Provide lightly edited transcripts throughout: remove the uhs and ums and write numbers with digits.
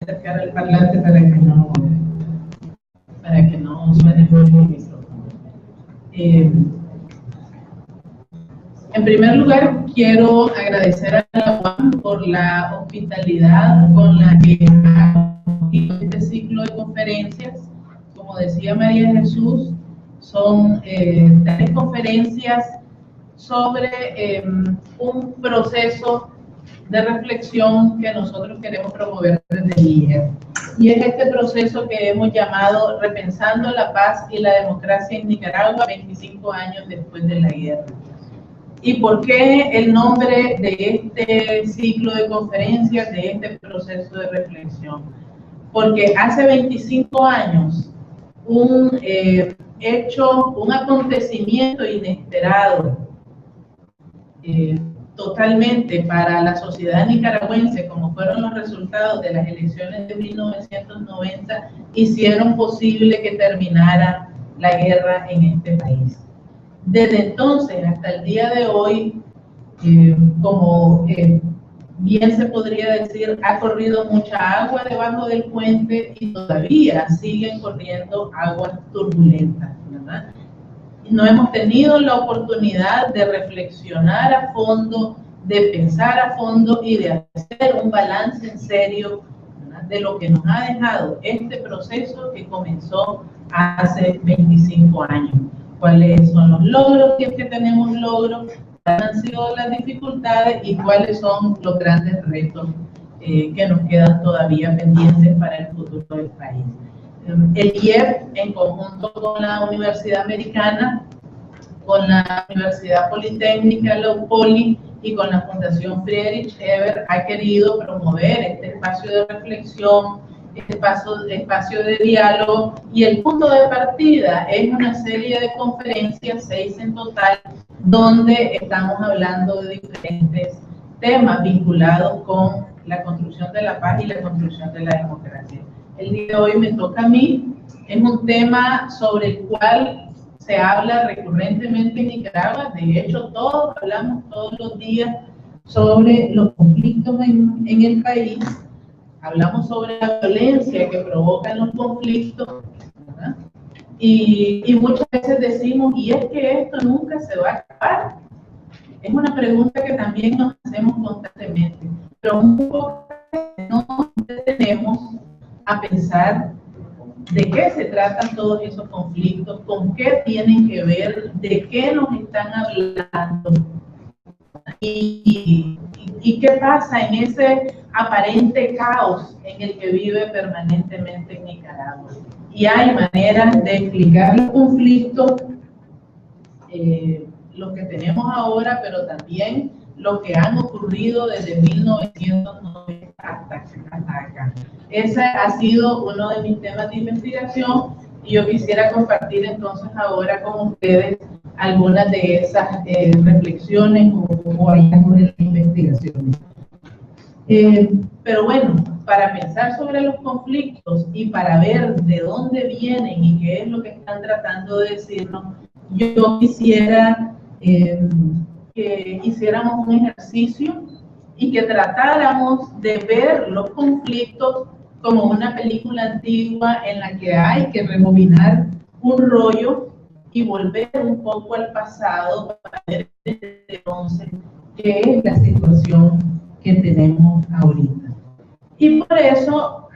acercar el parlante para que no suene mucho el micrófono. En primer lugar, quiero agradecer a la UAM por la hospitalidad con la que ha acogido este ciclo de conferencias. Como decía María Jesús, son 3 conferencias sobre un proceso de reflexión que nosotros queremos promover desde el IER. Y es este proceso que hemos llamado Repensando la Paz y la Democracia en Nicaragua 25 años después de la guerra. ¿Y por qué el nombre de este ciclo de conferencias, de este proceso de reflexión? Porque hace 25 años un acontecimiento inesperado totalmente para la sociedad nicaragüense, como fueron los resultados de las elecciones de 1990, hicieron posible que terminara la guerra en este país. Desde entonces hasta el día de hoy, como bien se podría decir, ha corrido mucha agua debajo del puente y todavía siguen corriendo aguas turbulentas, ¿verdad? No hemos tenido la oportunidad de reflexionar a fondo, de pensar a fondo y de hacer un balance en serio, ¿verdad?, de lo que nos ha dejado este proceso que comenzó hace 25 años. ¿Cuáles son los logros, si es que tenemos logros? ¿Cuáles han sido las dificultades y cuáles son los grandes retos que nos quedan todavía pendientes para el futuro del país? El IEF, en conjunto con la Universidad Americana, con la Universidad Politécnica, la UPOLI, y con la Fundación Friedrich Ebert, ha querido promover este espacio de reflexión, este espacio de diálogo, y el punto de partida es una serie de conferencias, 6 en total, donde estamos hablando de diferentes temas vinculados con la construcción de la paz y la construcción de la democracia. El día de hoy me toca a mí. Es un tema sobre el cual se habla recurrentemente en Nicaragua. De hecho, todos hablamos todos los días sobre los conflictos en el país. Hablamos sobre la violencia que provocan los conflictos, ¿verdad? Y muchas veces decimos, ¿y es que esto nunca se va a acabar? Es una pregunta que también nos hacemos constantemente, pero muy pocas veces nos detenemos a pensar de qué se tratan todos esos conflictos, con qué tienen que ver, de qué nos están hablando y qué pasa en ese aparente caos en el que vive permanentemente en Nicaragua. Y hay maneras de explicar los conflictos, los que tenemos ahora, pero también los que han ocurrido desde 1990 hasta acá. Ese ha sido uno de mis temas de investigación y yo quisiera compartir entonces ahora con ustedes algunas de esas reflexiones o hallazgos de las investigaciones. Pero bueno, para pensar sobre los conflictos y para ver de dónde vienen y qué es lo que están tratando de decirnos, yo quisiera que hiciéramos un ejercicio y que tratáramos de ver los conflictos como una película antigua en la que hay que rebobinar un rollo y volver un poco al pasado para ver desde entonces qué es la situación que tenemos ahorita. Y por eso,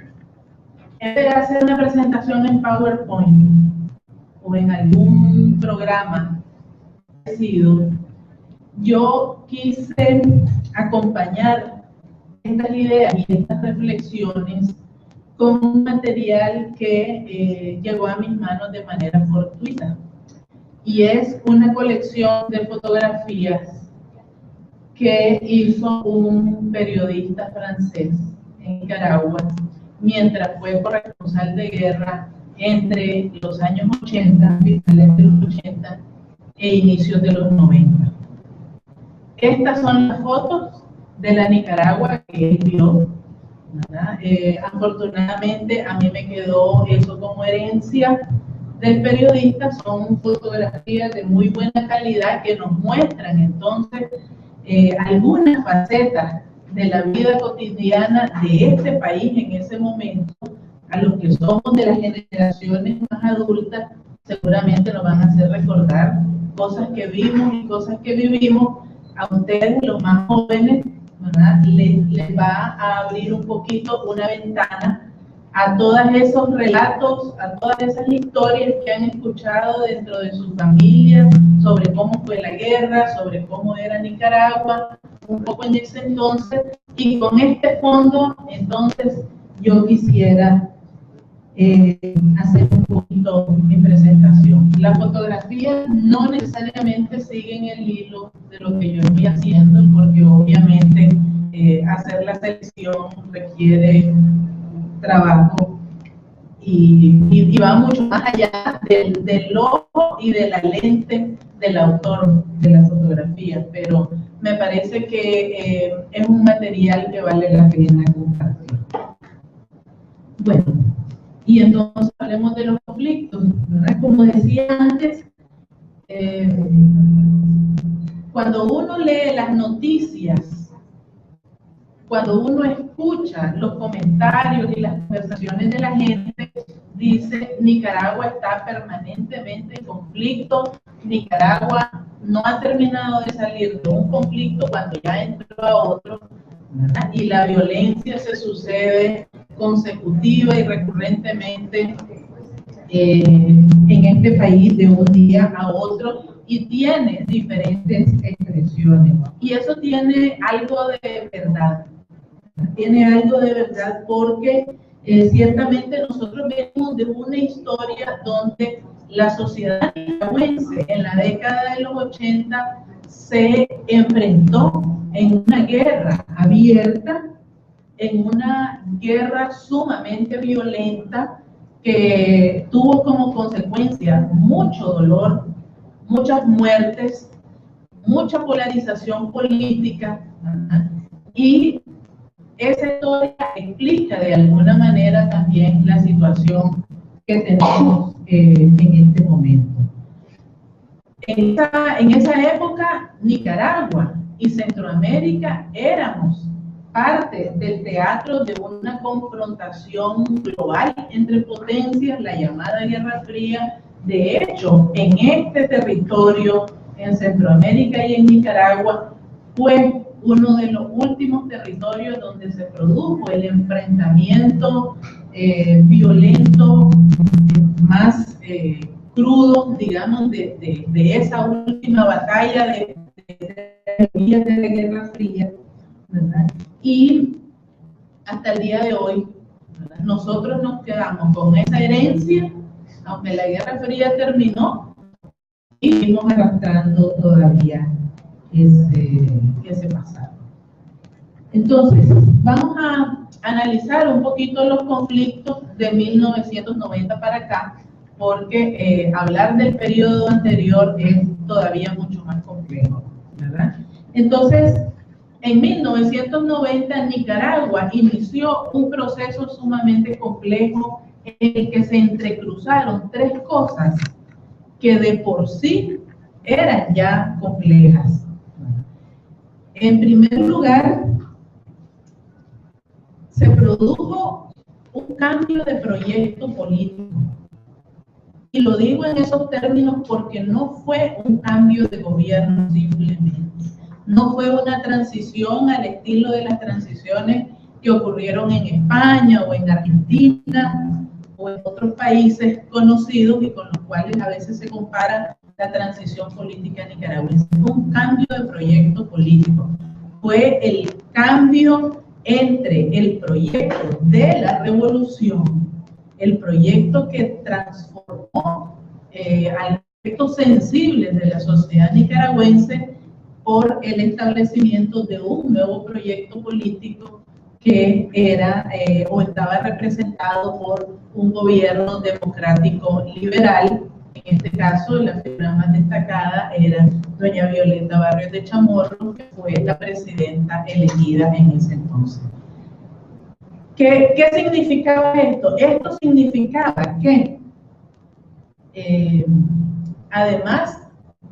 en vez de hacer una presentación en PowerPoint o en algún programa parecido, yo quise acompañar estas ideas y estas reflexiones con un material que llegó a mis manos de manera fortuita. Y es una colección de fotografías que hizo un periodista francés en Nicaragua mientras fue corresponsal de guerra entre los años 80, finales de los 80 e inicios de los 90. Estas son las fotos de la Nicaragua que él vio, ¿verdad? Afortunadamente a mí me quedó eso como herencia del periodista. Son fotografías de muy buena calidad que nos muestran entonces algunas facetas de la vida cotidiana de este país en ese momento, a los que somos de las generaciones más adultas, seguramente nos van a hacer recordar cosas que vimos y cosas que vivimos. A ustedes, los más jóvenes, ¿verdad? Les va a abrir un poquito una ventana a todos esos relatos, a todas esas historias que han escuchado dentro de sus familias sobre cómo fue la guerra, sobre cómo era Nicaragua, un poco en ese entonces. Y con este fondo, entonces, yo quisiera hacer un poquito mi presentación. Las fotografías no necesariamente siguen el hilo de lo que yo estoy haciendo, porque obviamente hacer la selección requiere trabajo y va mucho más allá del ojo y de la lente del autor de la fotografía, pero me parece que es un material que vale la pena compartir. Bueno, y entonces hablemos de los conflictos, ¿verdad? Como decía antes, cuando uno lee las noticias, cuando uno escucha los comentarios y las conversaciones de la gente, dice: Nicaragua está permanentemente en conflicto, Nicaragua no ha terminado de salir de un conflicto cuando ya entró a otro, ¿verdad? Y la violencia se sucede consecutiva y recurrentemente en este país de un día a otro, y tiene diferentes expresiones. Y eso tiene algo de verdad. Tiene algo de verdad porque ciertamente nosotros venimos de una historia donde la sociedad nicaragüense en la década de los 80 se enfrentó en una guerra abierta, en una guerra sumamente violenta que tuvo como consecuencia mucho dolor, muchas muertes, mucha polarización política, ¿verdad? Y esa historia explica de alguna manera también la situación que tenemos en este momento. En esa época, Nicaragua y Centroamérica éramos parte del teatro de una confrontación global entre potencias, la llamada Guerra Fría. De hecho, en este territorio, en Centroamérica y en Nicaragua, fue uno de los últimos territorios donde se produjo el enfrentamiento violento más crudo, digamos, de esa última batalla de la Guerra Fría, ¿verdad? Y hasta el día de hoy, ¿verdad? Nosotros nos quedamos con esa herencia, aunque la Guerra Fría terminó, y seguimos arrastrando todavía ese pasado. Entonces, vamos a analizar un poquito los conflictos de 1990 para acá, porque hablar del periodo anterior es todavía mucho más complejo, ¿verdad? Entonces, en 1990 Nicaragua inició un proceso sumamente complejo en el que se entrecruzaron tres cosas que de por sí eran ya complejas. En primer lugar, se produjo un cambio de proyecto político. Y lo digo en esos términos porque no fue un cambio de gobierno simplemente. No fue una transición al estilo de las transiciones que ocurrieron en España o en Argentina o en otros países conocidos y con los cuales a veces se compara la transición política nicaragüense. Fue un cambio de proyecto político. Fue el cambio entre el proyecto de la revolución, el proyecto que transformó aspectos sensibles de la sociedad nicaragüense, por el establecimiento de un nuevo proyecto político que era o estaba representado por un gobierno democrático liberal. En este caso, la figura más destacada era doña Violeta Barrios de Chamorro, que fue la presidenta elegida en ese entonces. ¿Qué significaba esto? Esto significaba que, además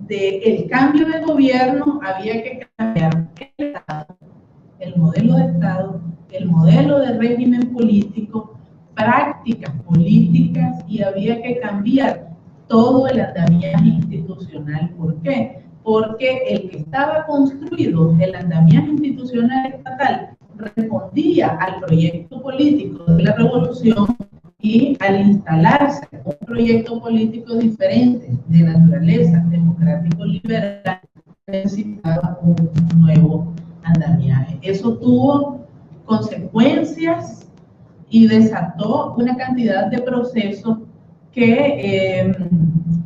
del cambio de gobierno, había que cambiar el Estado. el modelo de Estado, el modelo de régimen político, prácticas políticas, y había que cambiar todo el andamiaje institucional. ¿Por qué? Porque el que estaba construido, el andamiaje institucional estatal, respondía al proyecto político de la revolución, y al instalarse un proyecto político diferente de naturaleza democrático-liberal, necesitaba un nuevo andamiaje. Eso tuvo consecuencias y desató una cantidad de procesos que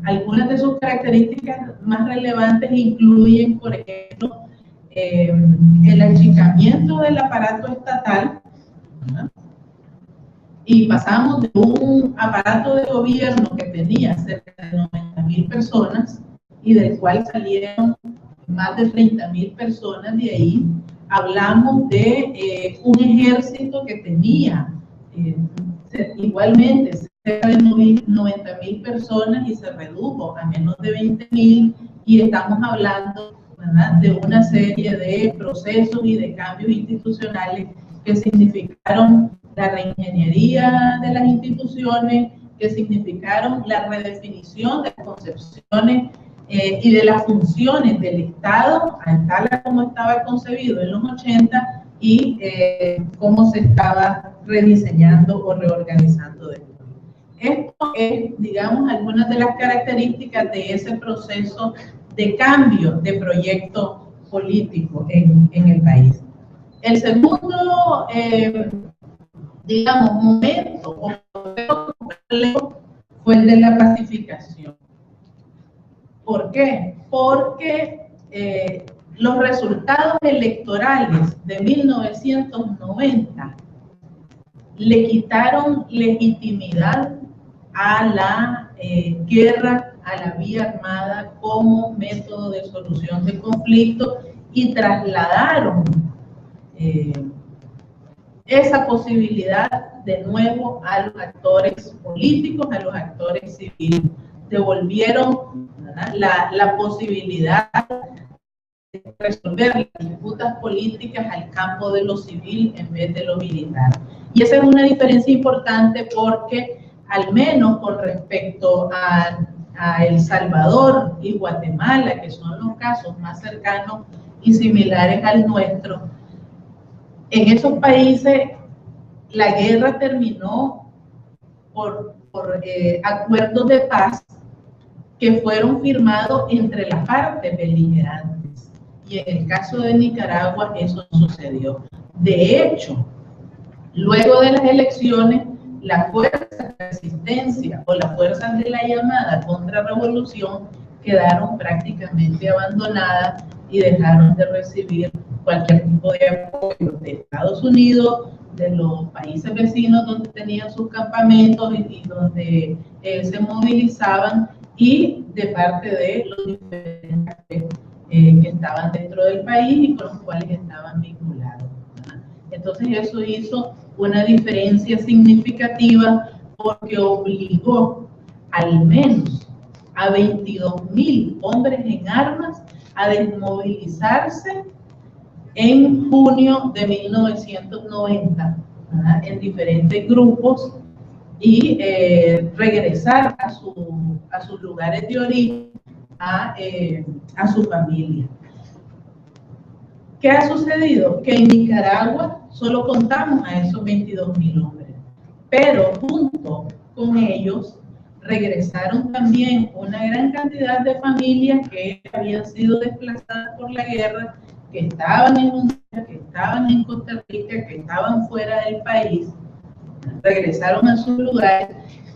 algunas de sus características más relevantes incluyen, por ejemplo, el achicamiento del aparato estatal, ¿verdad? Y pasamos de un aparato de gobierno que tenía cerca de 90.000 personas y del cual salieron más de 30.000 personas de ahí. Hablamos de un ejército que tenía igualmente cerca de 90.000 personas y se redujo a menos de 20.000, y estamos hablando, ¿verdad?, de una serie de procesos y de cambios institucionales que significaron la reingeniería de las instituciones, que significaron la redefinición de las concepciones y de las funciones del Estado, a tal como estaba concebido en los 80 y cómo se estaba rediseñando o reorganizando después. Esto es, digamos, algunas de las características de ese proceso de cambio de proyecto político en el país. El segundo, digamos, momento o complejo fue el de la pacificación. ¿Por qué? Porque los resultados electorales de 1990 le quitaron legitimidad a la guerra, a la vía armada como método de solución de conflictos, y trasladaron esa posibilidad de nuevo a los actores políticos, a los actores civiles. Devolvieron la posibilidad de resolver las disputas políticas al campo de lo civil en vez de lo militar. Y esa es una diferencia importante porque, al menos con respecto a El Salvador y Guatemala, que son los casos más cercanos y similares al nuestro, en esos países la guerra terminó por acuerdos de paz que fueron firmados entre las partes beligerantes. Y en el caso de Nicaragua eso no sucedió. De hecho, luego de las elecciones, las fuerzas de resistencia o las fuerzas de la llamada contrarrevolución quedaron prácticamente abandonadas y dejaron de recibir cualquier tipo de apoyo de Estados Unidos, de los países vecinos donde tenían sus campamentos y donde se movilizaban, y de parte de los diferentes que estaban dentro del país y con los cuales estaban vinculados. Entonces eso hizo una diferencia significativa porque obligó al menos a 22.000 hombres en armas a desmovilizarse en junio de 1990, ¿verdad?, en diferentes grupos, y regresar a sus lugares de origen, a su familia. ¿Qué ha sucedido? Que en Nicaragua solo contamos a esos 22.000 hombres, pero junto con ellos regresaron también una gran cantidad de familias que habían sido desplazadas por la guerra, que estaban en Honduras, que estaban en Costa Rica, que estaban fuera del país. Regresaron a sus lugares,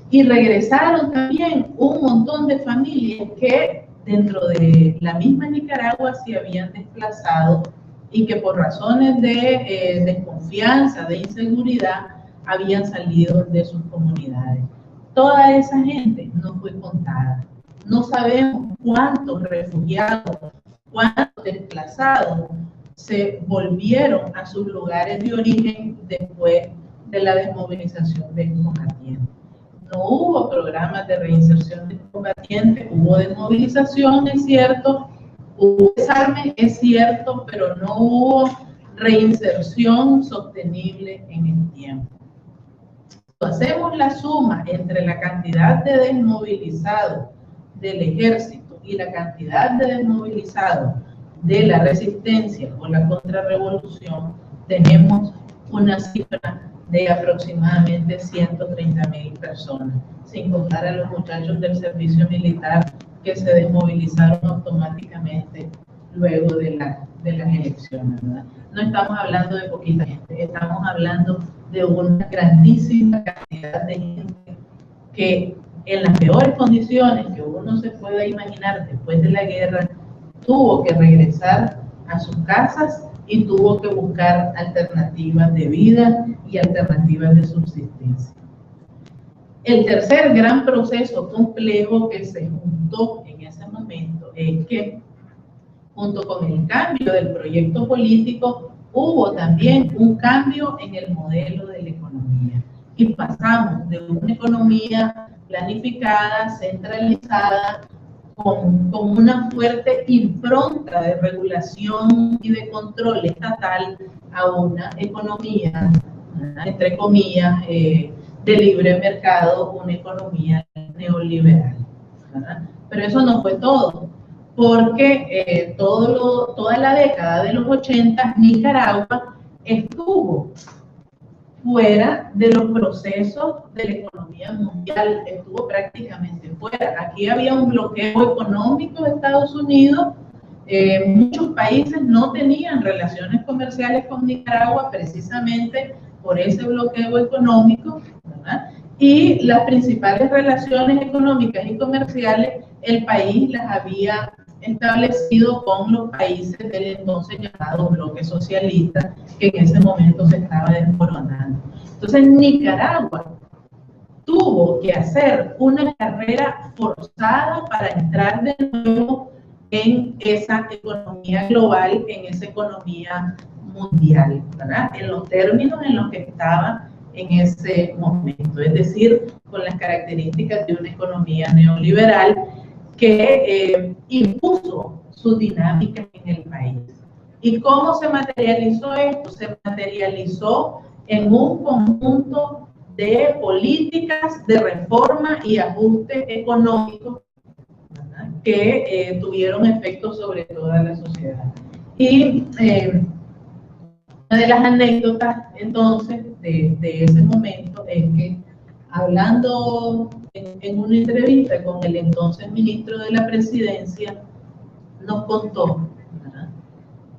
y regresaron también un montón de familias que dentro de la misma Nicaragua se habían desplazado y que por razones de desconfianza, de inseguridad, habían salido de sus comunidades. Toda esa gente no fue contada. No sabemos cuántos refugiados, cuántos desplazados se volvieron a sus lugares de origen después de la desmovilización de combatientes. No hubo programas de reinserción de combatientes, hubo desmovilización, es cierto, hubo desarme, es cierto, pero no hubo reinserción sostenible en el tiempo. Hacemos la suma entre la cantidad de desmovilizados del ejército y la cantidad de desmovilizados de la resistencia o la contrarrevolución, tenemos una cifra de aproximadamente 130.000 personas, sin contar a los muchachos del servicio militar que se desmovilizaron automáticamente luego de las elecciones, ¿verdad? No estamos hablando de poquita gente, estamos hablando de una grandísima cantidad de gente que en las peores condiciones que uno se pueda imaginar después de la guerra, tuvo que regresar a sus casas y tuvo que buscar alternativas de vida y alternativas de subsistencia. El tercer gran proceso complejo que se juntó en ese momento es que, junto con el cambio del proyecto político, hubo también un cambio en el modelo de la economía. Y pasamos de una economía planificada, centralizada, con una fuerte impronta de regulación y de control estatal, a una economía, entre comillas, de libre mercado, una economía neoliberal, ¿verdad? Pero eso no fue todo, porque toda la década de los 80 Nicaragua estuvo fuera de los procesos de la economía mundial, estuvo prácticamente fuera. Aquí había un bloqueo económico de Estados Unidos, muchos países no tenían relaciones comerciales con Nicaragua precisamente por ese bloqueo económico, ¿verdad? Y las principales relaciones económicas y comerciales el país las había establecido con los países del entonces llamado bloque socialista, que en ese momento se estaba desmoronando. Entonces Nicaragua tuvo que hacer una carrera forzada para entrar de nuevo en esa economía global, en esa economía mundial, ¿verdad? En los términos en los que estaba en ese momento, es decir, con las características de una economía neoliberal que impuso su dinámica en el país. ¿Y cómo se materializó esto? Se materializó en un conjunto de políticas de reforma y ajuste económico, ¿verdad?, que tuvieron efectos sobre toda la sociedad. Y una de las anécdotas entonces de ese momento es que, hablando en una entrevista con el entonces ministro de la Presidencia, nos contó, ¿verdad?,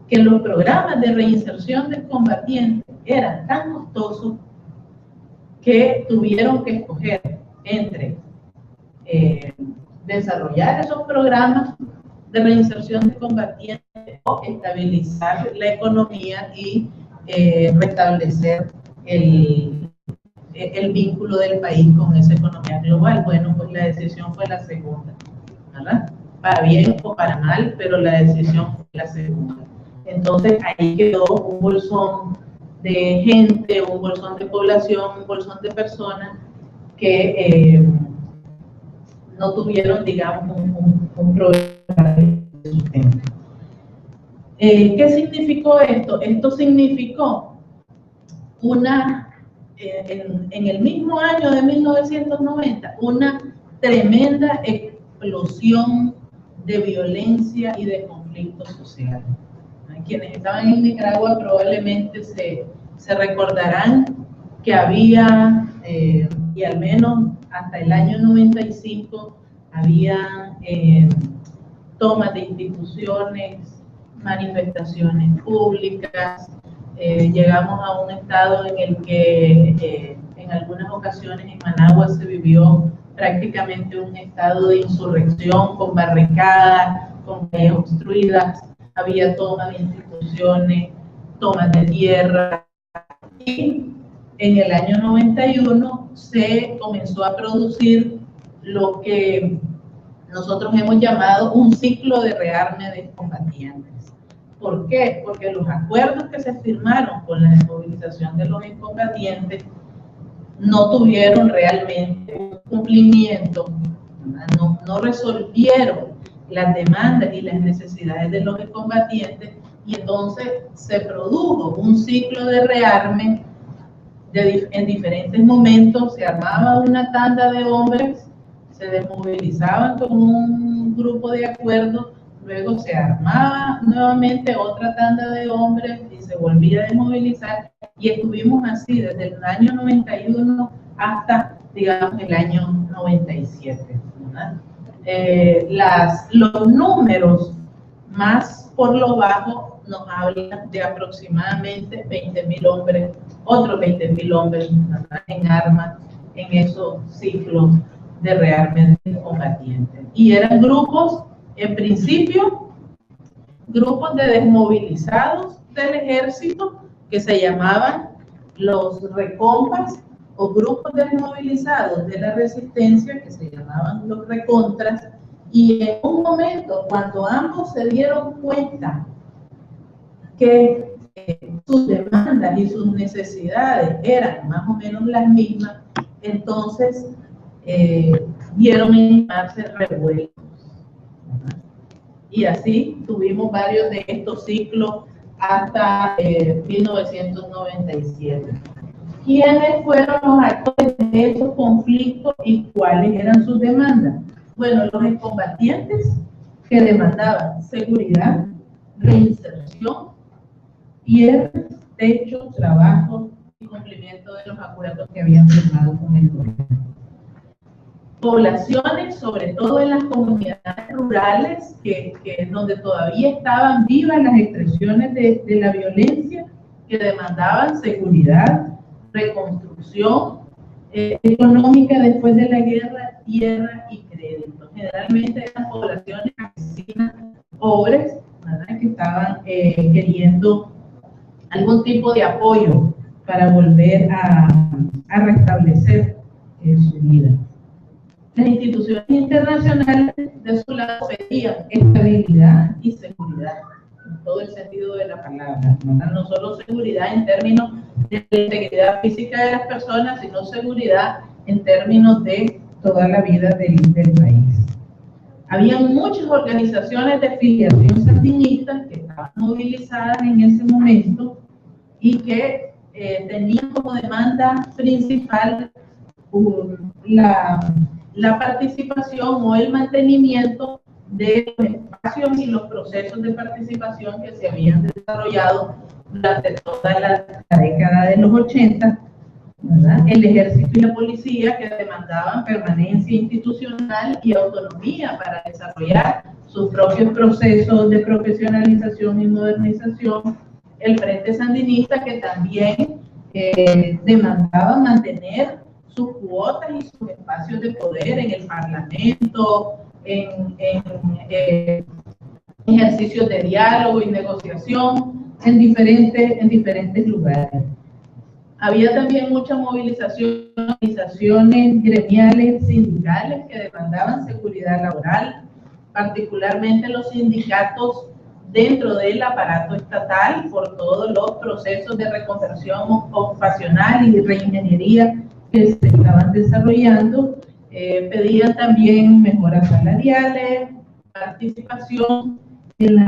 que los programas de reinserción de combatientes eran tan costosos que tuvieron que escoger entre desarrollar esos programas de reinserción de combatientes o estabilizar la economía y restablecer el vínculo del país con esa economía global. Bueno, pues la decisión fue la segunda, ¿verdad? Para bien o para mal, pero la decisión fue la segunda. Entonces ahí quedó un bolsón de gente, un bolsón de población, un bolsón de personas que no tuvieron, digamos, un programa de sustento. ¿Qué significó esto? Esto significó en el mismo año de 1990, una tremenda explosión de violencia y de conflictos sociales. Quienes estaban en Nicaragua probablemente se recordarán que había, y al menos hasta el año 95, había tomas de instituciones, manifestaciones públicas. Llegamos a un estado en el que en algunas ocasiones en Managua se vivió prácticamente un estado de insurrección con barricadas, con calles obstruidas, había tomas de instituciones, tomas de tierra, y en el año 91 se comenzó a producir lo que nosotros hemos llamado un ciclo de rearme de excombatientes. ¿Por qué? Porque los acuerdos que se firmaron con la desmovilización de los excombatientes no tuvieron realmente un cumplimiento, no resolvieron las demandas y las necesidades de los excombatientes, y entonces se produjo un ciclo de rearme. En diferentes momentos se armaba una tanda de hombres, se desmovilizaban con un grupo de acuerdo, luego se armaba nuevamente otra tanda de hombres y se volvía a desmovilizar, y estuvimos así desde el año 91 hasta, digamos, el año 97. Los números más por lo bajo nos hablan de aproximadamente 20.000 hombres, otros 20.000 hombres en armas en esos ciclos de rearme combatientes. Y eran grupos, en principio, grupos de desmovilizados del ejército que se llamaban los recompas, o grupos desmovilizados de la resistencia que se llamaban los recontras, y en un momento cuando ambos se dieron cuenta que sus demandas y sus necesidades eran más o menos las mismas, entonces vieron animarse revueltos. Y así tuvimos varios de estos ciclos hasta 1997. ¿Quiénes fueron los actores de esos conflictos y cuáles eran sus demandas? Bueno, los excombatientes que demandaban seguridad, reinserción, tierra, techo, trabajo y cumplimiento de los acuerdos que habían firmado con el gobierno. Poblaciones, sobre todo en las comunidades rurales, donde todavía estaban vivas las expresiones de la violencia, que demandaban seguridad, reconstrucción económica después de la guerra, tierra y crédito. Generalmente eran poblaciones campesinas, pobres, ¿verdad?, que estaban queriendo algún tipo de apoyo para volver a restablecer su vida. Las instituciones internacionales de su lado pedían estabilidad y seguridad, en todo el sentido de la palabra, no solo seguridad en términos de la integridad física de las personas, sino seguridad en términos de toda la vida del país. Había muchas organizaciones de filiación sandinista que estaban movilizadas en ese momento y que tenían como demanda principal la participación o el mantenimiento de los espacios y los procesos de participación que se habían desarrollado durante toda la década de los 80, ¿verdad? El ejército y la policía, que demandaban permanencia institucional y autonomía para desarrollar sus propios procesos de profesionalización y modernización. El Frente Sandinista, que también demandaba mantener sus cuotas y sus espacios de poder en el Parlamento, en ejercicios de diálogo y negociación en diferentes lugares. Había también muchas movilizaciones gremiales, sindicales, que demandaban seguridad laboral, particularmente los sindicatos dentro del aparato estatal, por todos los procesos de reconversión ocupacional y reingeniería que se estaban desarrollando. Pedían también mejoras salariales, participación en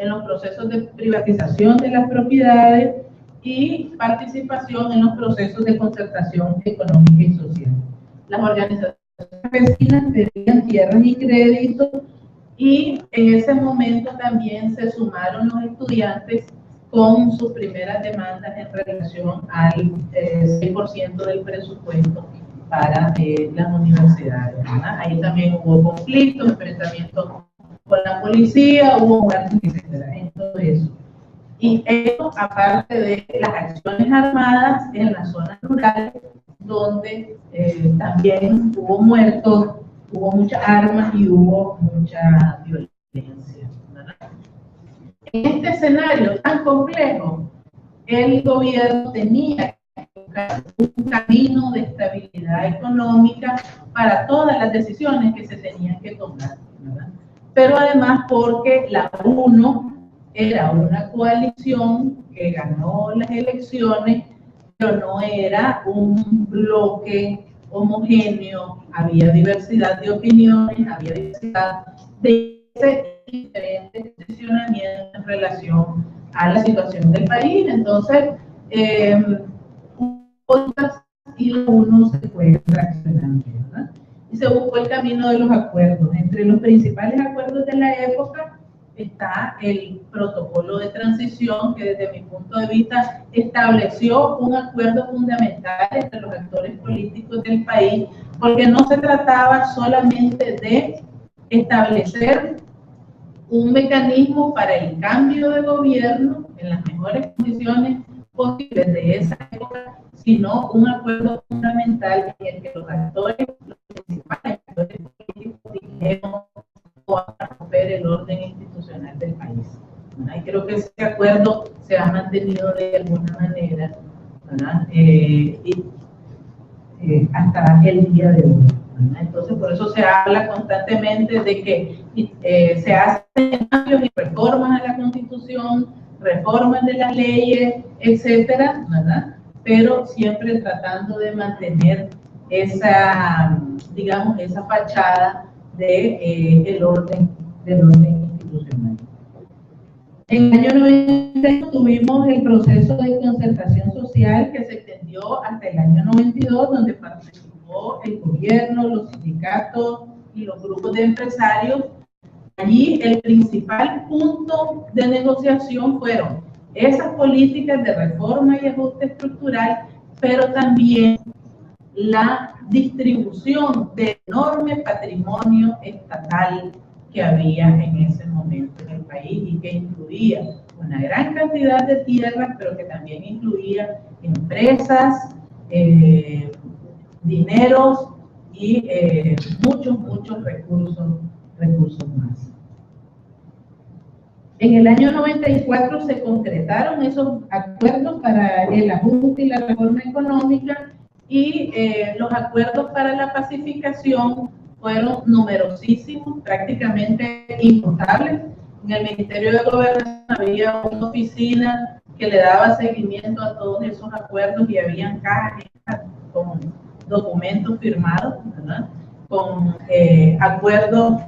los procesos de privatización de las propiedades y participación en los procesos de concertación económica y social. Las organizaciones campesinas pedían tierras y créditos, y en ese momento también se sumaron los estudiantes con sus primeras demandas en relación al 6% del presupuesto para las universidades, ¿verdad? Ahí también hubo conflictos, enfrentamientos con la policía, hubo muertes, etcétera, en todo eso. Y esto aparte de las acciones armadas en las zonas rurales, donde también hubo muertos, hubo muchas armas y hubo mucha violencia, ¿verdad? En este escenario tan complejo, el gobierno tenía que buscar un camino de estabilidad económica para todas las decisiones que se tenían que tomar, ¿verdad? Pero además porque la UNO era una coalición que ganó las elecciones, pero no era un bloque homogéneo, había diversidad de opiniones, había diversidad de diferentes posicionamientos en relación a la situación del país. Entonces, y uno se fue reaccionando, ¿verdad? Y se buscó el camino de los acuerdos. Entre los principales acuerdos de la época está el protocolo de transición, que desde mi punto de vista estableció un acuerdo fundamental entre los actores políticos del país, porque no se trataba solamente de establecer un mecanismo para el cambio de gobierno en las mejores condiciones posibles de esa época, sino un acuerdo fundamental en el que los principales actores políticos dijeron a romper el orden institucional del país. ¿Verdad? Y creo que ese acuerdo se ha mantenido de alguna manera, ¿verdad? Hasta el día de hoy. ¿Verdad? Entonces, por eso se habla constantemente de que se hacen cambios y reformas a la Constitución, reformas de las leyes, etcétera, ¿verdad? Pero siempre tratando de mantener esa, digamos, esa fachada del orden institucional. En el año 90 tuvimos el proceso de concertación social que se extendió hasta el año 92, donde participó el gobierno, los sindicatos y los grupos de empresarios. Allí el principal punto de negociación fueron esas políticas de reforma y ajuste estructural, pero también la distribución del enorme patrimonio estatal que había en ese momento en el país y que incluía una gran cantidad de tierras, pero que también incluía empresas, dineros y muchos recursos más. En el año 94 se concretaron esos acuerdos para el ajuste y la reforma económica, y los acuerdos para la pacificación fueron numerosísimos, prácticamente incontables. En el Ministerio de Gobernación había una oficina que le daba seguimiento a todos esos acuerdos y habían cajas con documentos firmados, ¿verdad? Con acuerdos,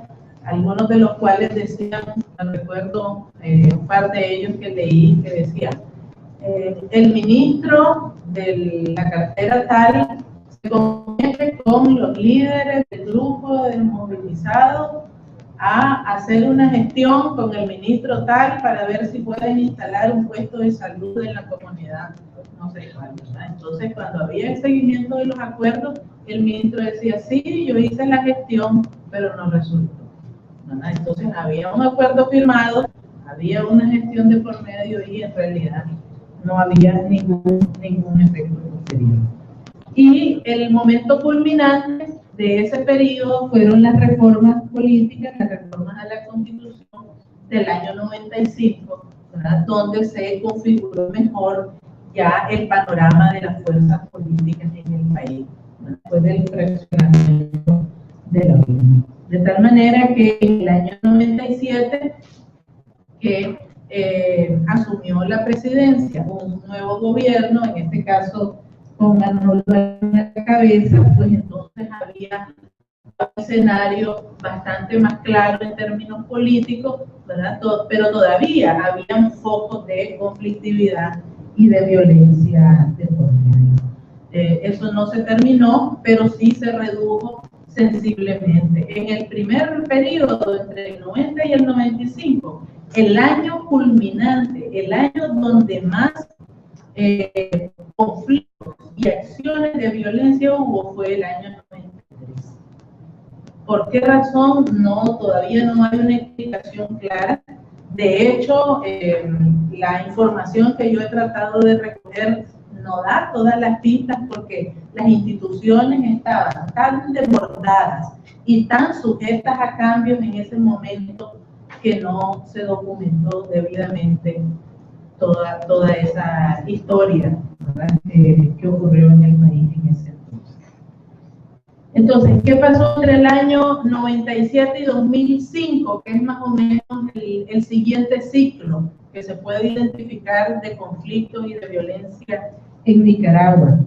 algunos de los cuales decían, recuerdo un par de ellos que leí, que decían, el ministro de la cartera tal se compromete con los líderes del grupo de movilizados a hacer una gestión con el ministro tal para ver si pueden instalar un puesto de salud en la comunidad, no sé cuál, ¿verdad? Entonces, cuando había el seguimiento de los acuerdos, el ministro decía, sí, yo hice la gestión, pero no resultó, ¿verdad? Entonces, había un acuerdo firmado, había una gestión de por medio y en realidad no había ningún efecto posterior. Y el momento culminante de ese periodo fueron las reformas políticas, las reformas a la Constitución del año 95, ¿verdad? Donde se configuró mejor ya el panorama de las fuerzas políticas en el país, después del fraccionamiento de la Unión. De tal manera que en el año 97, que asumió la presidencia un nuevo gobierno, en este caso con Arnoldo en la cabeza, pues entonces había un escenario bastante más claro en términos políticos, ¿verdad? Pero todavía había focos de conflictividad y de violencia de por medio. Eso no se terminó, pero sí se redujo sensiblemente. En el primer periodo, entre el 90 y el 95, el año culminante, el año donde más conflictos y acciones de violencia hubo, fue el año 93. ¿Por qué razón? Todavía no hay una explicación clara. De hecho, la información que yo he tratado de recoger no da todas las pistas, porque las instituciones estaban tan desbordadas y tan sujetas a cambios en ese momento que no se documentó debidamente toda esa historia, ¿verdad? Que ocurrió en el país en ese entonces. Entonces, ¿qué pasó entre el año 97 y 2005? Que es más o menos el siguiente ciclo que se puede identificar de conflictos y de violencia en Nicaragua.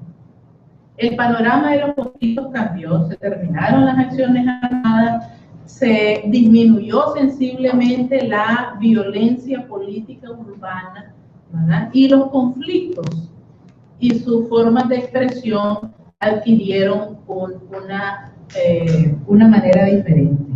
El panorama de los conflictos cambió, se terminaron las acciones armadas, se disminuyó sensiblemente la violencia política urbana, ¿verdad? Y los conflictos y sus formas de expresión adquirieron una manera diferente.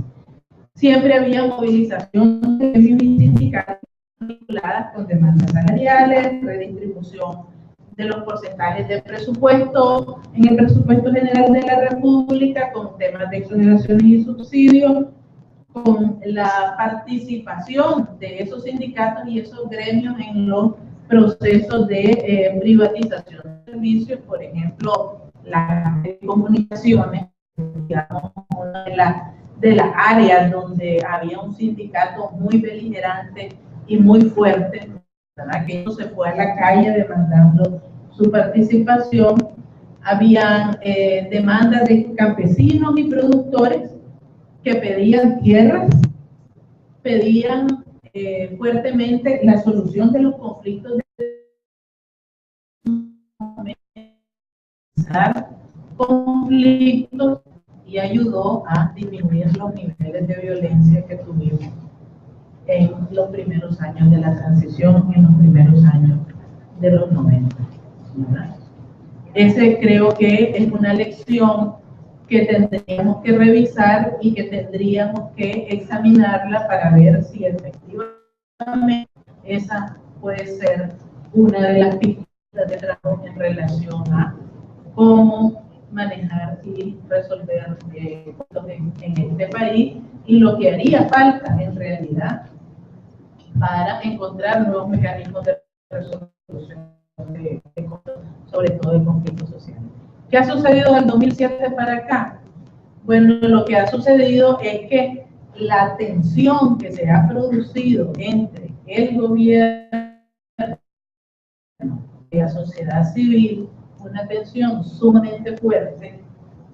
Siempre había movilización de gremios y sindicatos vinculadas con demandas salariales, redistribución de los porcentajes de presupuesto en el presupuesto general de la República, con temas de exoneraciones y subsidios, con la participación de esos sindicatos y esos gremios en los procesos de privatización de servicios, por ejemplo, las comunicaciones, digamos, una de las áreas donde había un sindicato muy beligerante y muy fuerte, ¿verdad? Que eso se fue a la calle demandando su participación. Habían demandas de campesinos y productores que pedían tierras, pedían fuertemente la solución de los conflictos y ayudó a disminuir los niveles de violencia que tuvimos en los primeros años de la transición, en los primeros años de los 90. ¿Verdad? Ese creo que es una lección que tendríamos que revisar y que tendríamos que examinarla para ver si efectivamente esa puede ser una de las pistas de trabajo en relación a cómo manejar y resolver en este país, y lo que haría falta en realidad para encontrar nuevos mecanismos de resolución sobre todo de conflictos sociales. ¿Qué ha sucedido del 2007 para acá? Bueno, lo que ha sucedido es que la tensión que se ha producido entre el gobierno y la sociedad civil, una tensión sumamente fuerte,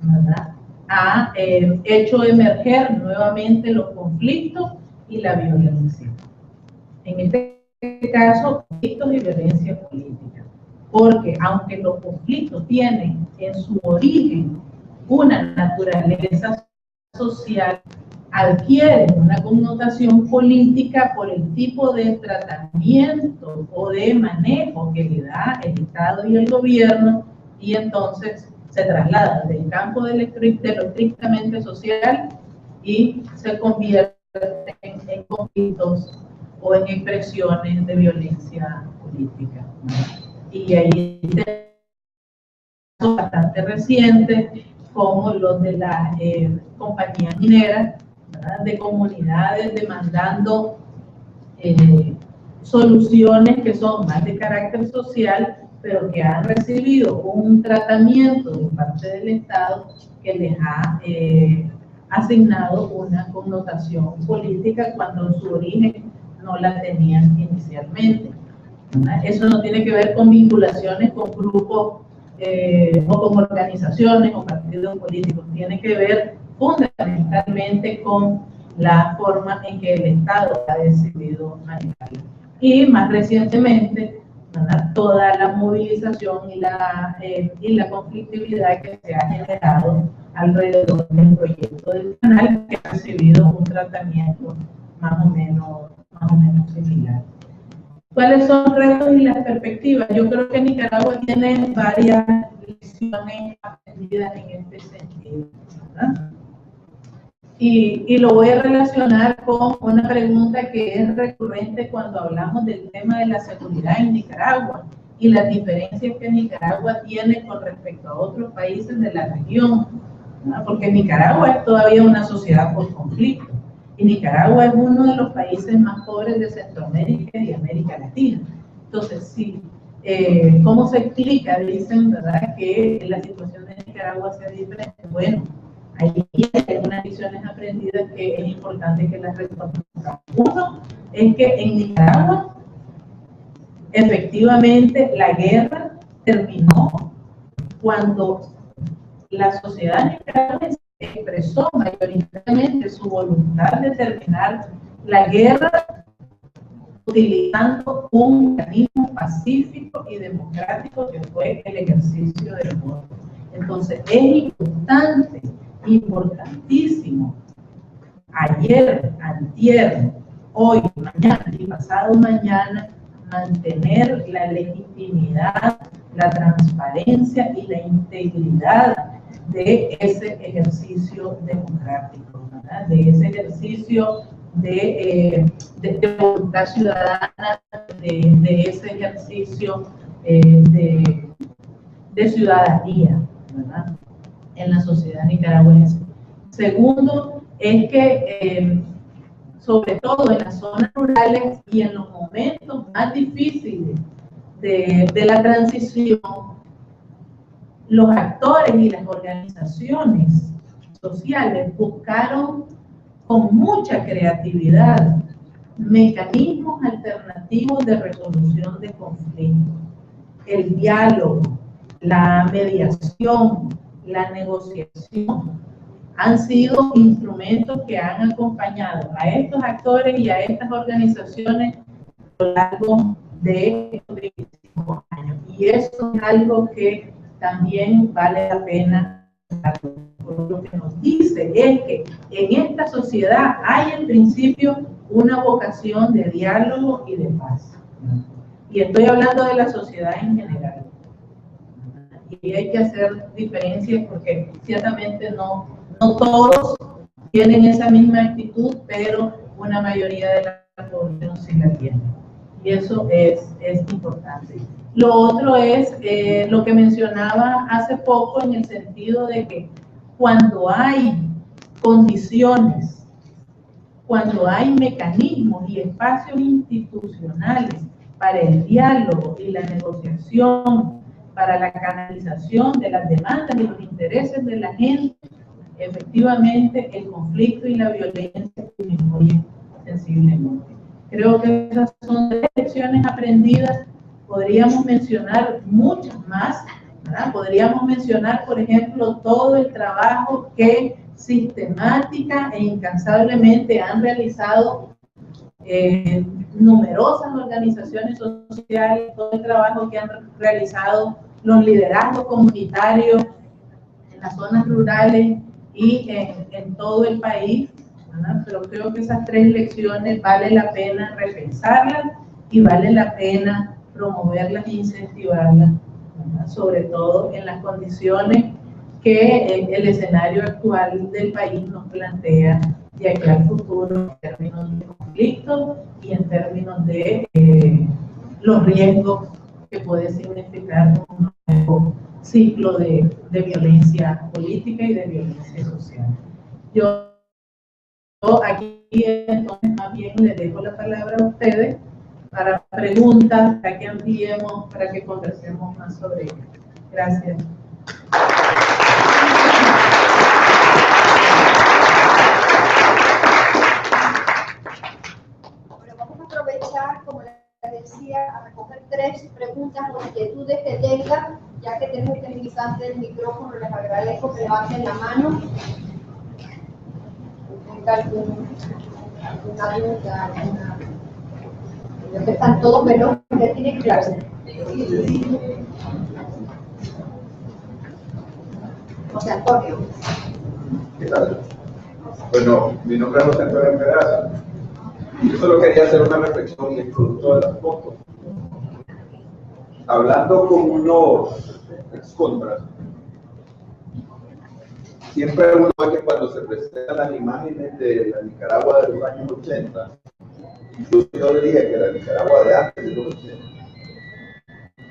¿verdad?, ha hecho emerger nuevamente los conflictos y la violencia. En este caso, conflictos y violencia política. Porque aunque los conflictos tienen en su origen una naturaleza social, adquieren una connotación política por el tipo de tratamiento o de manejo que le da el Estado y el gobierno, y entonces se traslada del campo de lo estrictamente social y se convierte en conflictos o en expresiones de violencia política, ¿no? Y ahí tenemos bastante recientes, como los de las compañías mineras, ¿verdad?, de comunidades demandando soluciones que son más de carácter social, pero que han recibido un tratamiento de parte del Estado que les ha asignado una connotación política cuando en su origen no la tenían inicialmente. Eso no tiene que ver con vinculaciones con grupos o con organizaciones o partidos políticos, tiene que ver fundamentalmente con la forma en que el Estado ha decidido manejarla. Y más recientemente, ¿verdad?, toda la movilización y la conflictividad que se ha generado alrededor del proyecto del canal, que ha recibido un tratamiento más o menos similar. ¿Cuáles son los retos y las perspectivas? Yo creo que Nicaragua tiene varias lecciones aprendidas en este sentido, ¿verdad? Y lo voy a relacionar con una pregunta que es recurrente cuando hablamos del tema de la seguridad en Nicaragua y las diferencias que Nicaragua tiene con respecto a otros países de la región, ¿no? Porque Nicaragua es todavía una sociedad por conflicto. Y Nicaragua es uno de los países más pobres de Centroamérica y América Latina. Entonces, sí, ¿cómo se explica? Dicen, ¿verdad?, que la situación de Nicaragua sea diferente. Bueno, ahí hay unas lecciones aprendidas que es importante que las reconozcamos. Uno es que en Nicaragua, efectivamente, la guerra terminó cuando la sociedad nicaragüense expresó mayoritariamente su voluntad de terminar la guerra utilizando un mecanismo pacífico y democrático que fue el ejercicio del voto. Entonces es importante, importantísimo ayer, antier, hoy, mañana y pasado mañana, mantener la legitimidad, la transparencia y la integridad de ese ejercicio democrático, ¿verdad? De ese ejercicio de voluntad ciudadana, de ese ejercicio de ciudadanía, ¿verdad? En la sociedad nicaragüense. Segundo, es que sobre todo en las zonas rurales y en los momentos más difíciles de la transición, los actores y las organizaciones sociales buscaron con mucha creatividad mecanismos alternativos de resolución de conflictos. El diálogo, la mediación, la negociación han sido instrumentos que han acompañado a estos actores y a estas organizaciones a lo largo de estos 25 años. Y eso es algo que también vale la pena. Lo que nos dice es que en esta sociedad hay en principio una vocación de diálogo y de paz. Y estoy hablando de la sociedad en general. Y hay que hacer diferencias porque ciertamente no todos tienen esa misma actitud, pero una mayoría de la población sí la tiene. Y eso es importante. Lo otro es lo que mencionaba hace poco en el sentido de que cuando hay condiciones, cuando hay mecanismos y espacios institucionales para el diálogo y la negociación, para la canalización de las demandas y los intereses de la gente, efectivamente el conflicto y la violencia disminuyen sensiblemente. Creo que esas son 3 lecciones aprendidas. Podríamos mencionar muchas más, ¿verdad? Podríamos mencionar, por ejemplo, todo el trabajo que sistemática e incansablemente han realizado numerosas organizaciones sociales, todo el trabajo que han realizado los liderazgos comunitarios en las zonas rurales y en todo el país, ¿verdad? Pero creo que esas 3 lecciones vale la pena repensarlas y vale la pena promoverlas e incentivarlas, ¿verdad? Sobre todo en las condiciones que el escenario actual del país nos plantea de aquí al futuro en términos de conflictos y en términos de los riesgos que puede significar un nuevo ciclo de violencia política y de violencia social. Yo aquí entonces más bien le dejo la palabra a ustedes para preguntas, para que ampliemos, para que conversemos más sobre ello. Gracias. Bueno, vamos a aprovechar, como les decía, a recoger 3 preguntas o inquietudes que tengan, ya que tenemos que utilizar el micrófono, les agradezco que levanten la mano. ¿Tenga alguna duda? Creo que están todos menos que tienen clase. José Antonio. ¿Qué tal? Bueno, mi nombre es José Antonio Pedraza. Yo solo quería hacer una reflexión y el producto de las fotos. Hablando con unos excontras, siempre uno ve que cuando se presentan las imágenes de la Nicaragua de los años 80, incluso yo le dije que la Nicaragua de antes de los 80,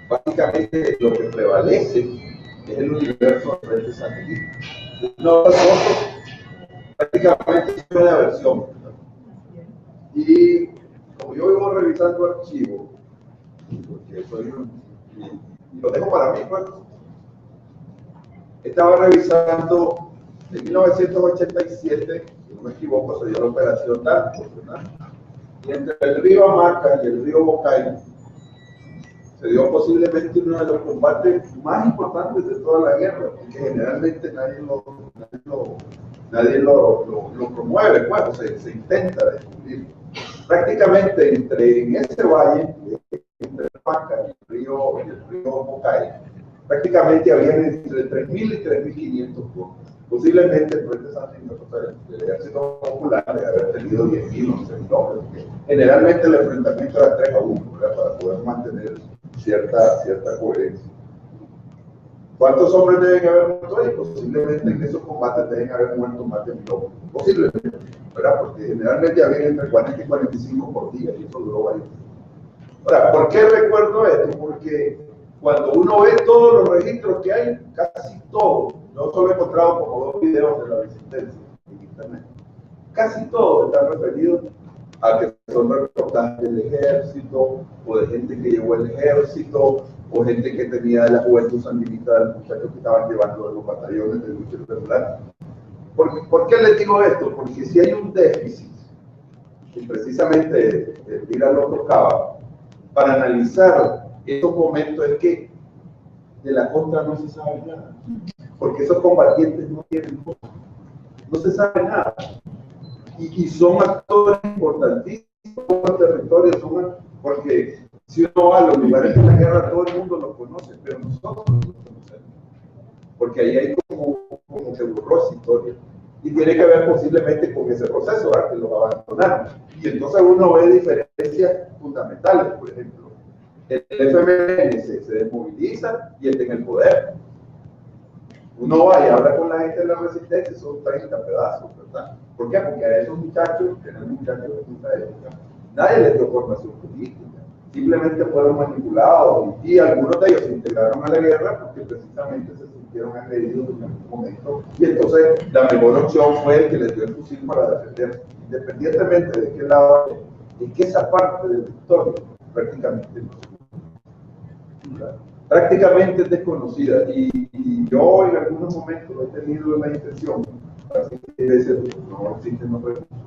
básicamente lo que prevalece es el universo de frente sandinista. No, prácticamente es una versión. Y como yo vivo revisando archivos, porque soy y lo dejo para mí, pues, estaba revisando en 1987, si no me equivoco, se dio la operación Darko, ¿verdad? Y entre el río Amaca y el río Bocay se dio posiblemente uno de los combates más importantes de toda la guerra, porque generalmente nadie lo promueve, pues, se intenta descubrir. Prácticamente en ese valle, entre el Amaca y el río Bocay, prácticamente había entre 3.000 y 3.500 pueblos. Posiblemente el Frente Sandinista, el Ejército Popular, debe haber tenido 10.000 o 11.000 hombres, porque generalmente el enfrentamiento era 3-1, ¿verdad? Para poder mantener cierta coherencia. ¿Cuántos hombres deben haber muerto ahí? Posiblemente en esos combates deben haber muerto más de 1.000 hombres. Posiblemente, ¿verdad? Porque generalmente había entre 40 y 45 por día, y eso duró varios días. Ahora, ¿por qué recuerdo esto? Porque cuando uno ve todos los registros que hay, casi todos, yo solo he encontrado como 2 videos de la resistencia en internet, casi todos están referidos a que son reportajes del ejército, o de gente que llevó el ejército, o gente que tenía de la juventud sandinista, de los muchachos que estaban llevando de los batallones de lucha irregular. ¿Por qué les digo esto? Porque si hay un déficit, y precisamente Mira lo tocaba, para analizar estos momentos es que de la contra no se sabe nada, porque esos combatientes no tienen voz, no se sabe nada, y son actores importantísimos en los territorios, porque si uno va a los lugares de la guerra, todo el mundo los conoce, pero nosotros no los conocemos, porque ahí hay como se borró esa historia, y tiene que ver posiblemente con ese proceso, ¿verdad? Que los abandonaron, y entonces uno ve diferencias fundamentales. Por ejemplo, el FMLN se desmoviliza y está en el poder. Uno va y habla con la gente de la resistencia y son 30 pedazos, ¿verdad? ¿Por qué? Porque a esos muchachos, que eran muchachos de esa época, nadie les dio formación política, simplemente fueron manipulados, y algunos de ellos se integraron a la guerra porque precisamente se sintieron agredidos en algún momento, y entonces la mejor opción fue el que les dio el fusil para defenderse, independientemente de qué lado, en que esa parte de la historia prácticamente no se conoce. Prácticamente es desconocida, y yo en algunos momentos he tenido la intención, así que no existen los recursos,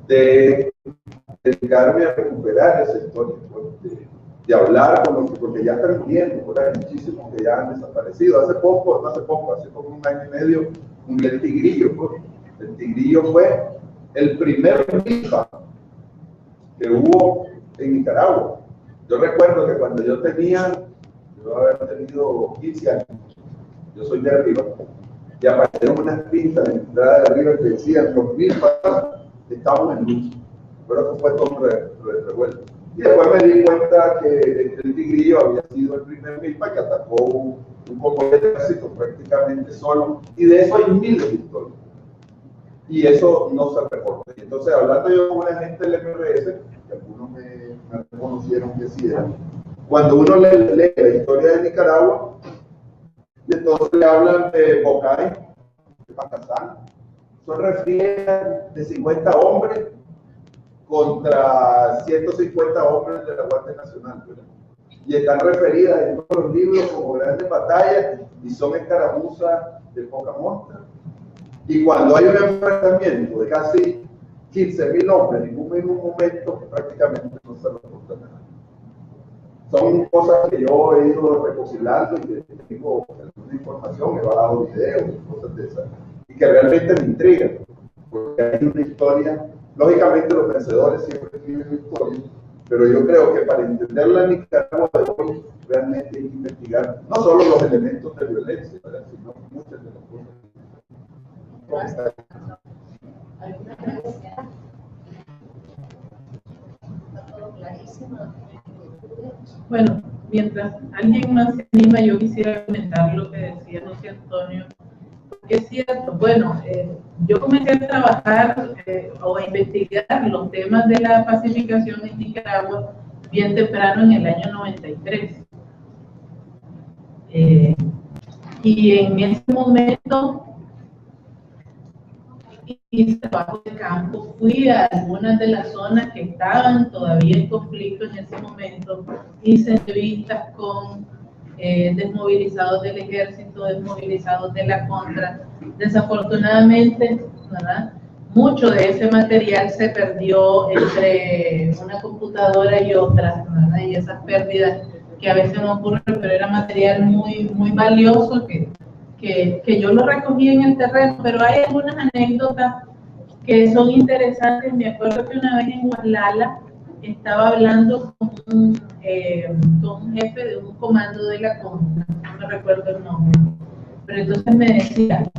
de dedicarme a recuperar esa historia, de hablar con los que, porque ya están muriendo, hay muchísimos que ya han desaparecido. Hace como 1 año y medio, el Tigrillo, pues. El Tigrillo fue el primer MILPA que hubo en Nicaragua. Yo recuerdo que cuando yo había tenido 15 años, yo soy de arriba, y aparecieron unas pintas en la entrada de arriba que decían: los MILPA estamos en lucha. Pero que fue todo revuelto. Y después me di cuenta que el Tigrillo había sido el primer MILPA que atacó un convoy de ejército prácticamente solo, y de eso hay miles de historias. Y eso no se reporta. Y entonces, hablando yo con una gente del MRS, que algunos me reconocieron que sí eran, cuando uno lee la historia de Nicaragua, y entonces le hablan de Bocay, de Pacasán, son refriegas de 50 hombres contra 150 hombres de la Guardia Nacional, ¿verdad? Y están referidas en todos los libros como grandes batallas, y son escaramuzas de poca monta. Y cuando hay un enfrentamiento de casi 15.000 hombres en un mismo momento, prácticamente no se reporta nada. Son cosas que yo he ido recopilando y que tengo alguna información, he bajado videos y cosas de esas, y que realmente me intrigan, porque hay una historia. Lógicamente los vencedores siempre escriben historia, pero yo creo que para entender la Nicaragua de hoy, realmente hay que investigar no solo los elementos de violencia, ¿verdad?, sino muchas de las cosas. ¿Alguna pregunta? ¿Está todo clarísimo? Bueno, mientras alguien más se anima, yo quisiera comentar lo que decía José Antonio. Es cierto, bueno, yo comencé a trabajar o a investigar los temas de la pacificación en Nicaragua bien temprano en el año 93. Y en ese momento hice trabajo de campo, fui a algunas de las zonas que estaban todavía en conflicto en ese momento, hice entrevistas con desmovilizados del ejército, desmovilizados de la contra. Desafortunadamente, ¿verdad?, mucho de ese material se perdió entre una computadora y otra, ¿verdad?, y esas pérdidas que a veces no ocurren, pero era material muy, muy valioso que yo lo recogí en el terreno. Pero hay algunas anécdotas que son interesantes. Me acuerdo que una vez en Guaslala estaba hablando con un jefe de un comando de la contra, no me recuerdo el nombre, pero entonces me decía: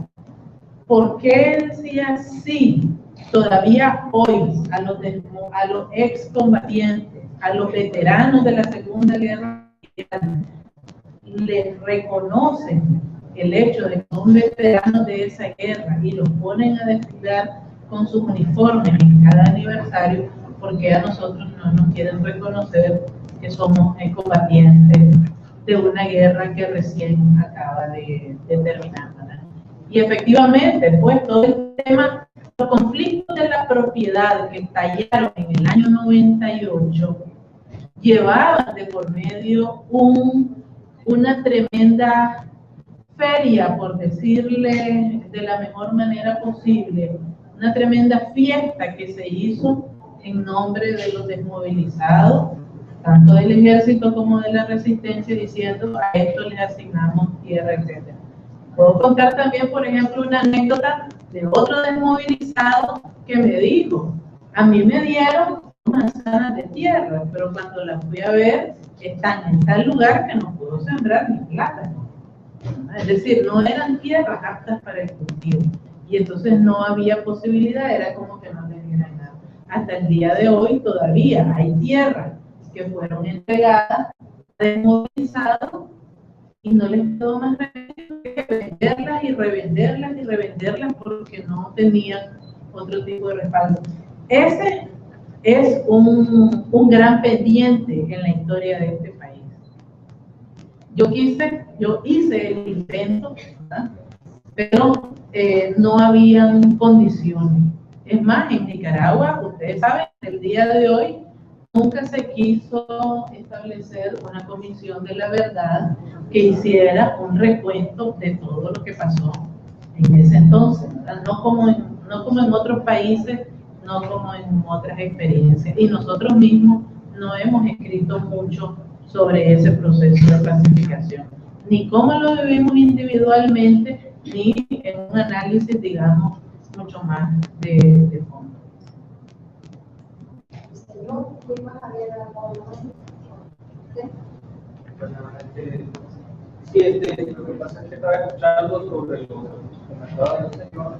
¿Por qué decía sí? Todavía hoy a los excombatientes, a los veteranos de la Segunda Guerra Mundial, les reconocen el hecho de que son veteranos de esa guerra y los ponen a desfilar con sus uniformes en cada aniversario, porque a nosotros no nos quieren reconocer que somos combatientes de una guerra que recién acaba de terminar, ¿verdad? Y efectivamente, pues todo el tema, los conflictos de la propiedad que estallaron en el año 98 llevaban de por medio una tremenda feria, por decirle de la mejor manera posible, una tremenda fiesta que se hizo en nombre de los desmovilizados, tanto del ejército como de la resistencia, diciendo a esto les asignamos tierra, etc. Puedo contar también, por ejemplo, una anécdota de otro desmovilizado que me dijo: a mí me dieron manzanas de tierra, pero cuando las fui a ver, están en tal lugar que no puedo sembrar ni plátano. Es decir, no eran tierras aptas para el cultivo. Y entonces no había posibilidad, era como que no les dieran nada. Hasta el día de hoy todavía hay tierras que fueron entregadas, desmovilizados, y no les quedó más remedio que venderlas y revenderlas y revenderlas porque no tenían otro tipo de respaldo. Ese es un gran pendiente en la historia de este país. Yo hice el intento, ¿verdad? Pero no habían condiciones. Es más, en Nicaragua, ustedes saben, el día de hoy nunca se quiso establecer una comisión de la verdad que hiciera un recuento de todo lo que pasó en ese entonces, ¿verdad? No como en otros países, no como en otras experiencias. Y nosotros mismos no hemos escrito mucho sobre ese proceso de pacificación, ni cómo lo vivimos individualmente, ni en un análisis, digamos, mucho más de fondo. Sí, lo que pasa es que estaba escuchando sobre lo que comentaba el señor,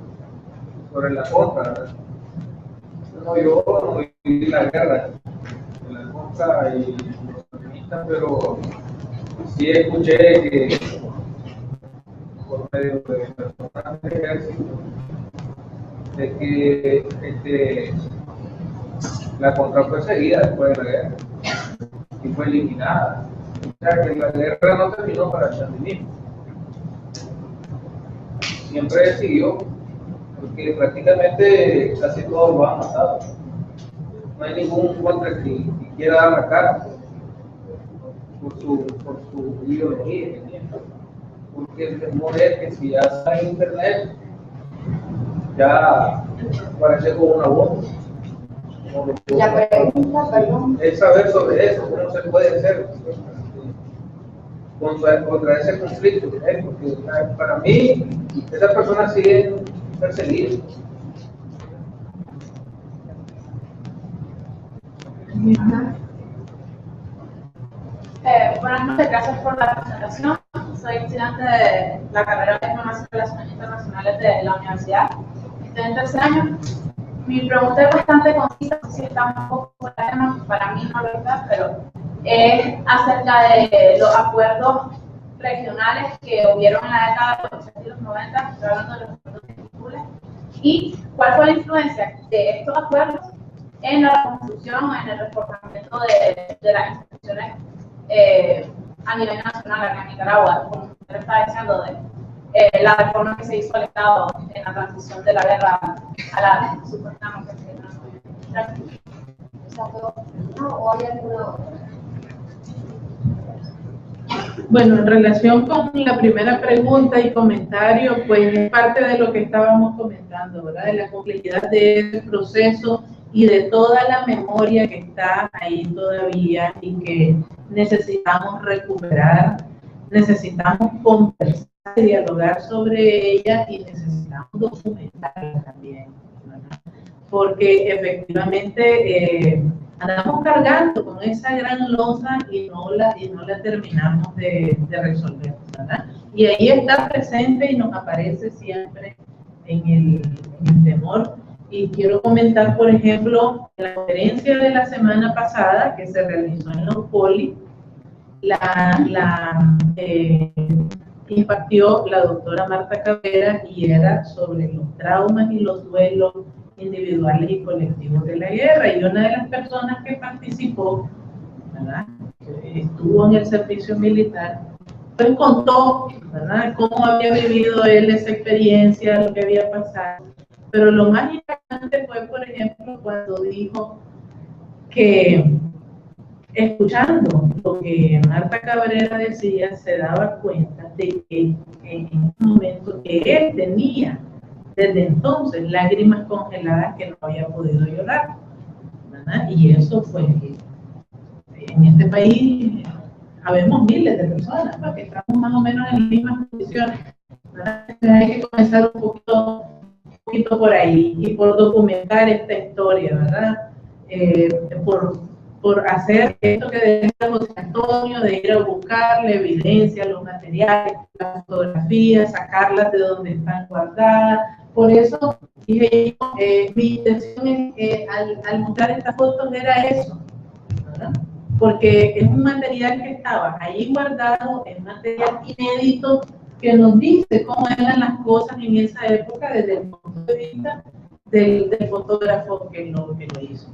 sobre la contra, ¿verdad? No, yo no viví la guerra, la contra y los feministas, pero sí escuché que por medio de personas del ejército, de que la contra fue seguida después de la guerra y fue eliminada. O sea que la guerra no terminó para el sandinismo. Siempre siguió, porque prácticamente casi todos lo han matado. No hay ningún contra que quiera dar la cara por su ideología. Porque el temor es que si ya está en internet, ya aparece como una voz. La pregunta, perdón. Es saber sobre eso, cómo se puede hacer contra ese conflicto, ¿eh? Porque para mí esas personas siguen perseguidas. Buenas noches, gracias por la presentación. Soy estudiante de la carrera de Diplomacia y Relaciones Internacionales de la universidad. Estoy en tercer año. Mi pregunta es bastante concisa, no sé si está un poco por el tema, para mí no lo está, pero es acerca de los acuerdos regionales que hubieron en la década de los 80 y los 90, estoy hablando de los acuerdos de Tules, y cuál fue la influencia de estos acuerdos en la reconstrucción, en el reforzamiento de las instituciones a nivel nacional acá en Nicaragua, como usted estaba diciendo, de la reforma que se hizo al Estado en la transición de la guerra a la supuesta democracia. ¿O hay alguna otra? Bueno, en relación con la primera pregunta y comentario, pues es parte de lo que estábamos comentando, ¿verdad? De la complejidad de ese proceso y de toda la memoria que está ahí todavía y que necesitamos recuperar, necesitamos conversar, dialogar sobre ella y necesitamos documentarla también, ¿verdad? Porque efectivamente andamos cargando con esa gran losa y no la terminamos de resolver, ¿verdad? Y ahí está presente y nos aparece siempre en el temor. Y quiero comentar, por ejemplo, la conferencia de la semana pasada que se realizó en los poli, impartió la doctora Marta Cabrera y era sobre los traumas y los duelos individuales y colectivos de la guerra. Y una de las personas que participó, ¿verdad?, que estuvo en el servicio militar, pues contó, ¿verdad?, cómo había vivido él esa experiencia, lo que había pasado. Pero lo más importante fue, por ejemplo, cuando dijo que, escuchando lo que Marta Cabrera decía, se daba cuenta de que en un momento que él tenía desde entonces lágrimas congeladas que no había podido llorar, ¿verdad? Y eso fue que en este país habemos miles de personas, ¿no?, que estamos más o menos en las mismas condiciones, ¿verdad? Hay que comenzar un poquito por ahí y por documentar esta historia, ¿verdad? Por hacer esto que decía José Antonio, de ir a buscar la evidencia, los materiales, las fotografías, sacarlas de donde están guardadas. Por eso dije yo, mi intención al mostrar estas fotos era eso, ¿verdad? Porque es un material que estaba ahí guardado, es material inédito que nos dice cómo eran las cosas en esa época desde el punto de vista del fotógrafo que lo hizo.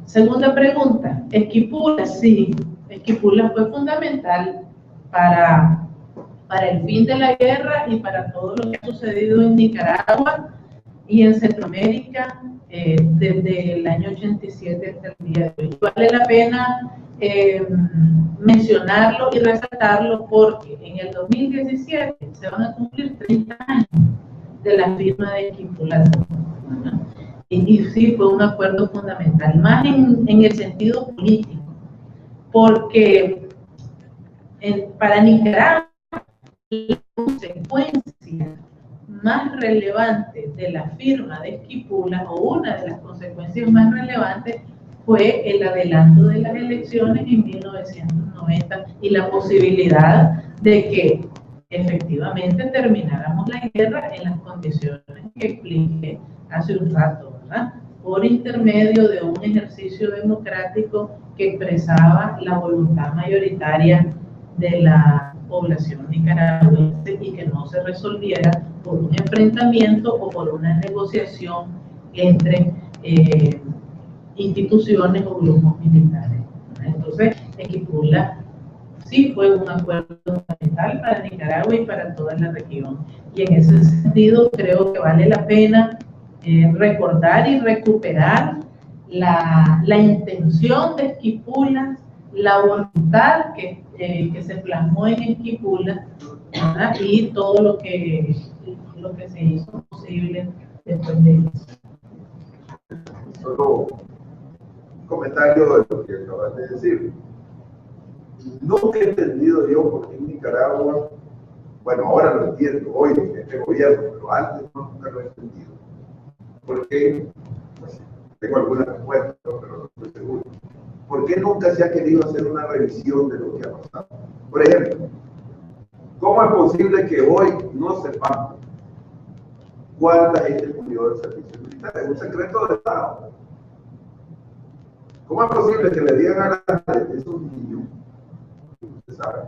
Segunda pregunta, Esquipula, sí, Esquipula fue fundamental para el fin de la guerra y para todo lo que ha sucedido en Nicaragua y en Centroamérica desde el año 87 hasta el día de hoy. Vale la pena mencionarlo y resaltarlo porque en el 2017 se van a cumplir 30 años de la firma de Esquipula. Y sí, fue un acuerdo fundamental, más en el sentido político, porque para Nicaragua la consecuencia más relevante de la firma de Esquipula, o una de las consecuencias más relevantes, fue el adelanto de las elecciones en 1990 y la posibilidad de que efectivamente termináramos la guerra en las condiciones que expliqué hace un rato, ¿verdad? Por intermedio de un ejercicio democrático que expresaba la voluntad mayoritaria de la población nicaragüense y que no se resolviera por un enfrentamiento o por una negociación entre instituciones o grupos militares. Entonces, Esquipula sí fue un acuerdo fundamental para Nicaragua y para toda la región. Y en ese sentido creo que vale la pena recordar y recuperar la intención de Esquipula, la voluntad que se plasmó en Esquipula, ¿verdad?, y todo lo que se hizo posible después de eso. Solo un comentario de lo que acabas de decir. Nunca he entendido yo por qué en Nicaragua, bueno, ahora lo entiendo, hoy en este gobierno, pero antes nunca lo he entendido. Porque, pues, tengo alguna respuesta, pero no estoy seguro. ¿Por qué nunca se ha querido hacer una revisión de lo que ha pasado? Por ejemplo, ¿cómo es posible que hoy no sepamos cuánta gente murió del servicio militar? Es un secreto de Estado. ¿Cómo es posible que le digan a la gente de esos niños? Usted sabe.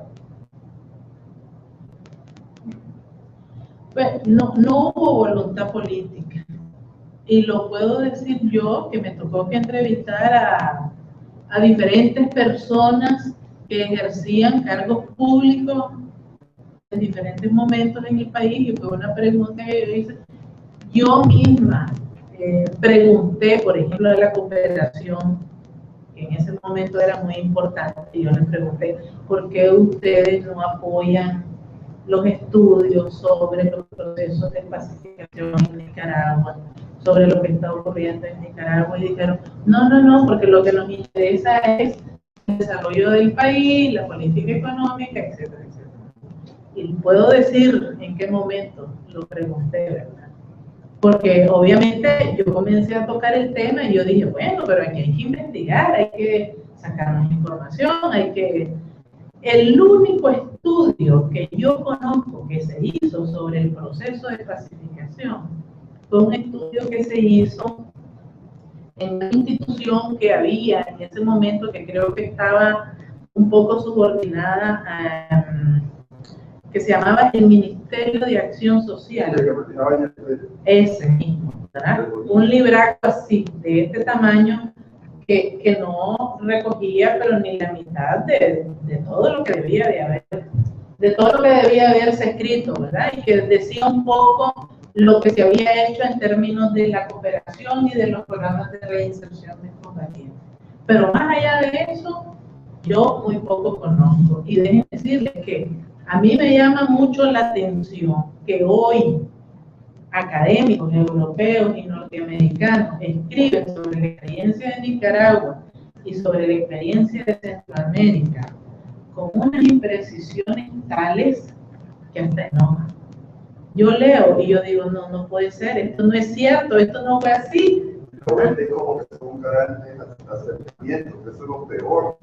Pues no hubo voluntad política. Y lo puedo decir yo, que me tocó que entrevistar a diferentes personas que ejercían cargos públicos en diferentes momentos en el país, y fue una pregunta que yo hice. Yo misma pregunté, por ejemplo, de la cooperación, que en ese momento era muy importante, y yo les pregunté, ¿por qué ustedes no apoyan los estudios sobre los procesos de pacificación en Nicaragua, sobre lo que está ocurriendo en Nicaragua? Y dijeron, no, porque lo que nos interesa es el desarrollo del país, la política económica, etcétera, etcétera. Y puedo decir en qué momento lo pregunté, ¿verdad? Porque obviamente yo comencé a tocar el tema y yo dije, bueno, pero aquí hay que investigar, hay que sacar más información, hay que El único estudio que yo conozco que se hizo sobre el proceso de clasificación fue un estudio que se hizo en una institución que había en ese momento, que creo que estaba un poco subordinada a, que se llamaba el Ministerio de Acción Social. Ese mismo, ¿verdad? Un libraco así, de este tamaño, que no recogía pero ni la mitad de todo lo que debía de haber, de todo lo que debía haberse escrito, ¿verdad? Y que decía un poco lo que se había hecho en términos de la cooperación y de los programas de reinserción de combatientes. Pero más allá de eso, yo muy poco conozco. Y déjenme decirles que a mí me llama mucho la atención que hoy académicos europeos y norteamericanos escriben sobre la experiencia de Nicaragua y sobre la experiencia de Centroamérica con unas imprecisiones tales que hasta enojan. Yo leo y yo digo, no puede ser, esto no es cierto, esto no fue así. Como que son grandes acercamientos, eso es lo peor.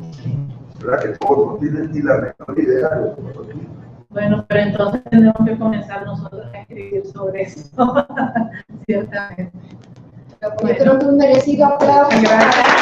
¿Verdad? Que todos no tienen ni la menor idea de lo que pasó aquí. Bueno, pero entonces tenemos que comenzar nosotros a escribir sobre eso, ciertamente. Yo creo que un merecido aplauso. Gracias.